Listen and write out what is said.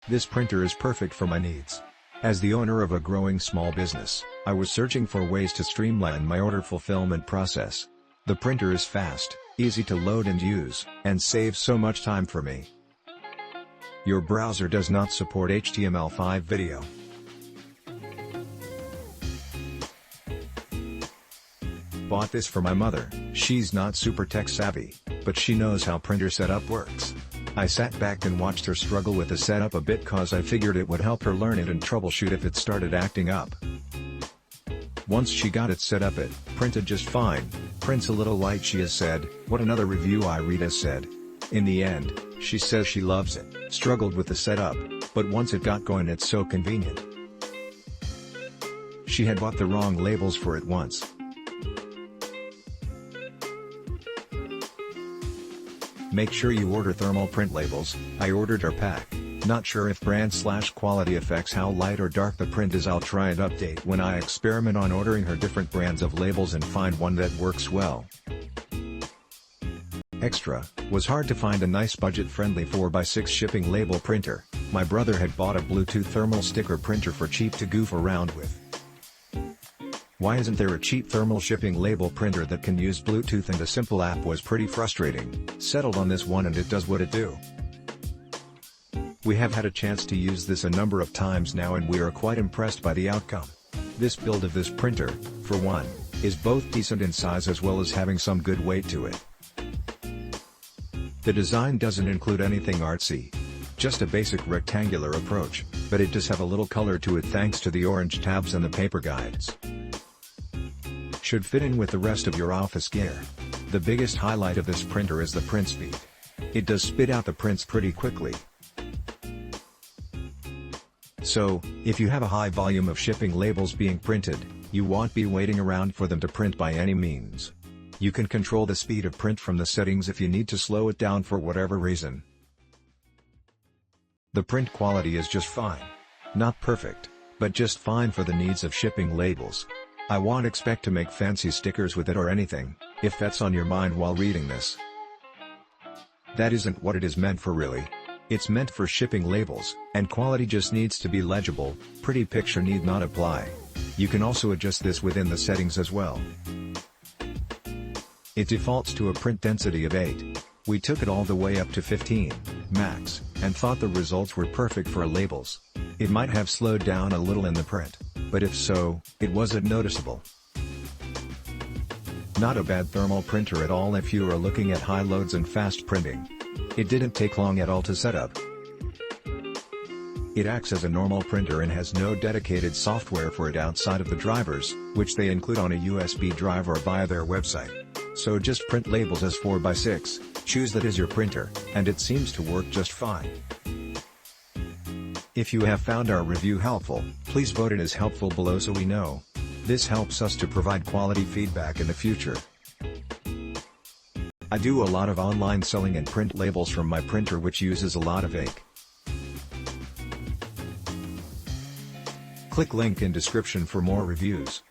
This printer is perfect for my needs. As the owner of a growing small business, I was searching for ways to streamline my order fulfillment process. The printer is fast, easy to load and use, and saves so much time for me. Your browser does not support HTML5 video. Bought this for my mother. She's not super tech savvy, but she knows how printer setup works. I sat back and watched her struggle with the setup a bit cause I figured it would help her learn it and troubleshoot if it started acting up. Once she got it set up, it printed just fine. Prints a little light, she has said. What another review I read has said. In the end, she says she loves it, struggled with the setup, but once it got going it's so convenient. She had bought the wrong labels for it once. Make sure you order thermal print labels. I ordered our pack. Not sure if brand/quality affects how light or dark the print is. I'll try and update when I experiment on ordering her different brands of labels and find one that works well. Extra, was hard to find a nice budget-friendly 4x6 shipping label printer. My brother had bought a Bluetooth thermal sticker printer for cheap to goof around with. Why isn't there a cheap thermal shipping label printer that can use Bluetooth and a simple app? Was pretty frustrating. Settled on this one and it does what it do. We have had a chance to use this a number of times now and we are quite impressed by the outcome. This build of this printer, for one, is both decent in size as well as having some good weight to it. The design doesn't include anything artsy. Just a basic rectangular approach, but it does have a little color to it thanks to the orange tabs and the paper guides. Should fit in with the rest of your office gear. The biggest highlight of this printer is the print speed. It does spit out the prints pretty quickly. So, if you have a high volume of shipping labels being printed, you won't be waiting around for them to print by any means. You can control the speed of print from the settings if you need to slow it down for whatever reason. The print quality is just fine. Not perfect, but just fine for the needs of shipping labels. I won't expect to make fancy stickers with it or anything, if that's on your mind while reading this. That isn't what it is meant for really. It's meant for shipping labels, and quality just needs to be legible. Pretty picture need not apply. You can also adjust this within the settings as well. It defaults to a print density of 8. We took it all the way up to 15, max, and thought the results were perfect for labels. It might have slowed down a little in the print, but if so, it wasn't noticeable. Not a bad thermal printer at all if you are looking at high loads and fast printing. It didn't take long at all to set up. It acts as a normal printer and has no dedicated software for it outside of the drivers, which they include on a USB drive or via their website. So just print labels as 4x6, choose that as your printer, and it seems to work just fine. If you have found our review helpful, please vote it as helpful below so we know. This helps us to provide quality feedback in the future. I do a lot of online selling and print labels from my printer which uses a lot of ink. Click link in description for more reviews.